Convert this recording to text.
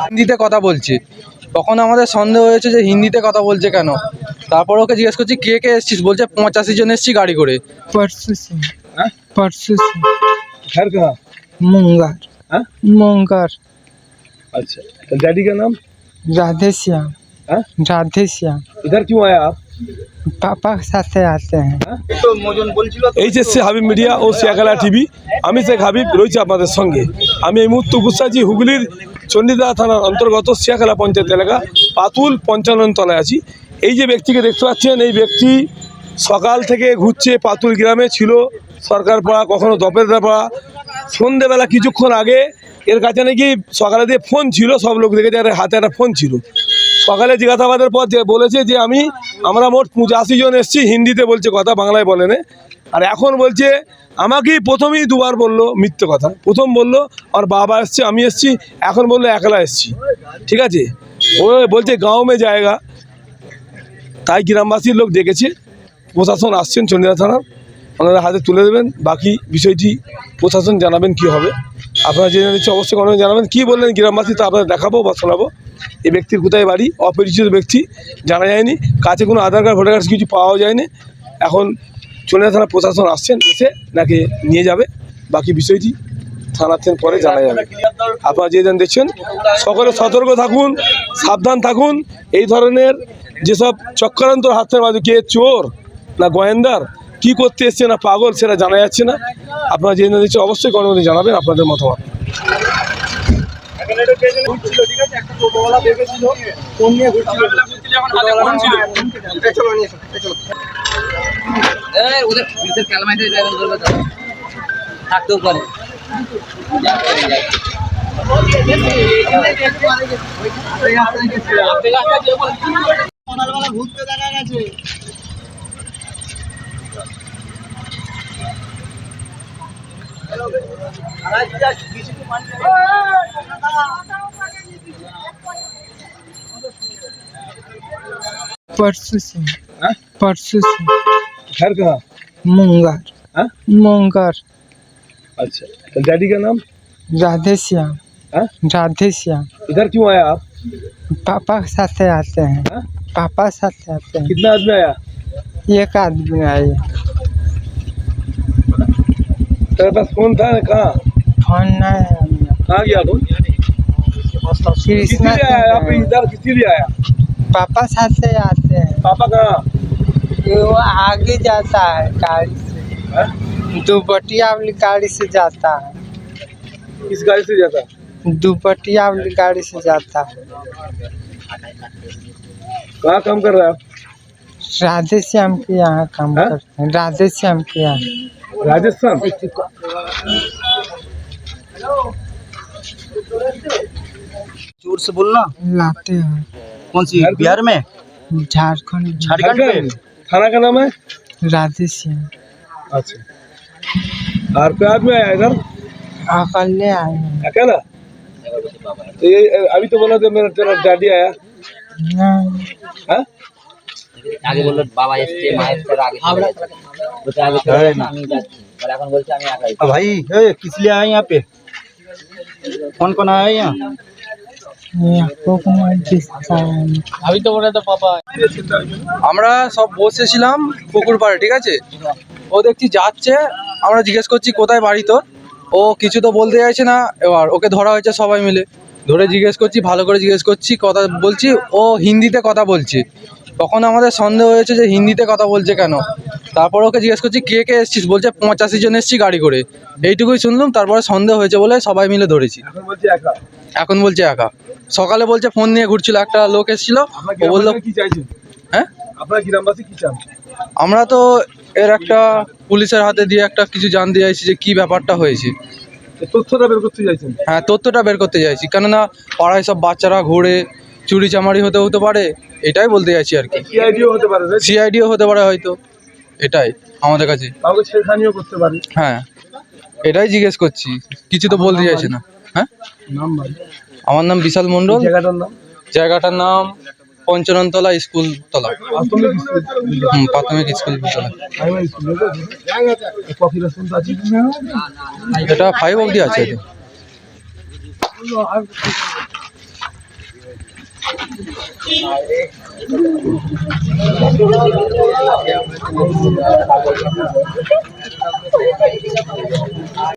হিন্দিতে কথা বলছে, তখন আমাদের সন্দেহ হয়েছে যে হিন্দিতে কথা বলছে কেন। তারপর ওকে জিজ্ঞেস করছি কে কে এসছিস, বলছে 85 জন এসছি গাড়ি করে। परसों से परसों से घर कहाँ? मुंगार हाँ? मुंगार। अच्छा, तो डैडी का नाम? राधे श्याम। हाँ? राधे श्याम। इधर क्यों आया आप? पापा के साथ आते हैं। এইচএসসি হাবিব মিডিয়া ও শিয়াখালা টিভি, আমি শেখ হাবিব রয়েছে আপনাদের সঙ্গে। আমি এই মুহূর্তে উপস্থিত আছি হুগলির চণ্ডীদাহ থানার অন্তর্গত শিয়াখালা পঞ্চায়েত এলাকা পাতুল 55 তলায় আছি। এই যে ব্যক্তিকে দেখতে পাচ্ছেন, এই ব্যক্তি সকাল থেকে ঘুরছে। পাতুল গ্রামে ছিল সরকার পাড়া, কখনো দপেরদা পাড়া। সন্ধেবেলা কিছুক্ষণ আগে এর কাছে নাকি সকালে দিয়ে ফোন ছিল, সব লোক দেখেছে হাতে একটা ফোন ছিল। সকালে জিজ্ঞাসাবাদের পর যে বলেছে যে আমরা মোট 85 জন এসেছি, হিন্দিতে বলছে কথা, বাংলায় বলে না। আর এখন বলছে আমাকেই প্রথমেই দুবার বললো মিথ্যে কথা। প্রথম বললো আমার বাবা এসছে, আমি এসছি, এখন বললো একলা এসছি। ঠিক আছে, ও বলছে গাঁও মে জায়গা, তাই গ্রামবাসীর লোক ডেকেছে। প্রশাসন আসছেন চণ্ডীদাহ থানার, ওনারা হাতে তুলে দেবেন। বাকি বিষয়টি প্রশাসন জানাবেন কি হবে। আপনারা জেনে নিচ্ছে অবশ্যই কোনো জানাবেন। কী বললেন গ্রামবাসী তা আপনারা দেখাবো বা শোনাবো। এই ব্যক্তির কোথায় বাড়ি অপরিচিত ব্যক্তি, জানা যায়নি, কাছে কোনো আধার কার্ড ভোটার কার্ড কিছু পাওয়া যায়নি। এখন চণ্ডীদাহ থানা প্রশাসন আসছেন, এসে নাকি নিয়ে যাবে। বাকি বিষয়টি থানার থেকে পরে জানা যাবে। আপনারা যে দেখছেন সকলে সতর্ক থাকুন, সাবধান থাকুন। এই ধরনের যেসব চক্রান্তর হাতের মাঝে কে চোর না গোয়েন্দার, কি করতে এসছে না পাগল, সেটা জানা যাচ্ছে না। আপনারা জেনে দিচ্ছেন অবশ্যই গণমাধ্যমে জানাবেন আপনাদের মতামত। परसों से परसों से घर कहाँ? मुंगार हाँ? मुंगार। अच्छा, तो डैडी का नाम? राधे श्याम। हाँ? राधे श्याम। इधर क्यों आया आप? पापा के साथ आते हैं। हाँ? पापा के साथ आते हैं। कितना आदमी आया? एक आदमी आए। तेरे पास फोन था? कहाँ फोन नहीं है। कहाँ गया फोन? किसी लिए आया आप इधर? किसी लिए आया? पापा साथ से आते हैं। पापा कहाँ? वो आगे जाता है गाड़ी से। हाँ? दुपट्टिया वाली गाड़ी से जाता है। किस गाड़ी से जाता? दुपट्टिया वाली गाड़ी से जाता है। कहाँ काम कर रहा है? राधे श्याम के यहाँ काम हाँ? करते हैं। राधे श्याम के यहाँ। राजस्थान। जोर से बोलना। लाते हैं। कौन सी बिहार में? झारखंड। झारखंड में। थाना का नाम है? राधे श्याम। अच्छा, और कोई आदमी आया इधर? अकेले आए हैं। अकेला? तो ये अभी तो बोला था मेरा तेरा डैडी आया। नहीं। हाँ? আগে বললো বাবা এসছে, মা এসছে, আগে বলছে আগে চলে না আমি যাচ্ছি, আর এখন বলছে আমি একাই। भाई किस लिए आए यहाँ पे? कौन कौन आया यहाँ? আমরা সব বসেছিলাম পুকুর পাড়ে, ঠিক আছে। ও দেখছি যাচ্ছে, আমরা জিজ্ঞেস করছি কোথায় বাড়ি তোর। ও কিছু তো বলতে চাইছে না। এবার ওকে ধরা হয়েছে সবাই মিলে, ধরে জিজ্ঞেস করছি, ভালো করে জিজ্ঞেস করছি, কথা বলছি, ও হিন্দিতে কথা বলছে। তখন আমাদের সন্দেহ হয়েছে যে হিন্দিতে কথা বলছে কেন। তারপর ওকে জিজ্ঞেস করছি কে কে এসছিস, বলছে 85 জন এসছি গাড়ি করে। এইটুকুই শুনলাম। তারপরে সন্দেহ হয়েছে বলে সবাই মিলে ধরেছি। এখন বলছে একা। সকালে বলছে ফোন নিয়ে ঘুরছিল, একটা লোক এসেছিল, ও বললো কি চাইছেন? হ্যাঁ, আপনারা গ্রামবাসী কি চান? আমরা তো এর একটা পুলিশের হাতে দিয়ে একটা কিছু জানতে চাইছি যে কি ব্যাপারটা হয়েছে। তথ্যটা বের করতে চাইছেন? হ্যাঁ, তথ্যটা বের করতে চাইছি, কেননা পাড়ায় সব বাচ্চারা ঘুরে, চুরি চামারি হতে পারে, এটাই বলতে চাইছি আর কি। সিআইডিও হতে পারে, সিআইডিও হতে পারে হয়তো, এটাই আমাদের কাছে। কাউকে ছেড়খানিও করতে পারে। হ্যাঁ, এটাই জিজ্ঞেস করছি, কিছু তো বলতে চাইছে না। হ্যাঁ, নাম? আমার নাম বিশাল মণ্ডল। জায়গাটার নাম? জায়গাটার নাম পঞ্চাননতলা স্কুল তলা। প্রাথমিক স্কুল তলা। এটা 5 অবধি আছে এটা।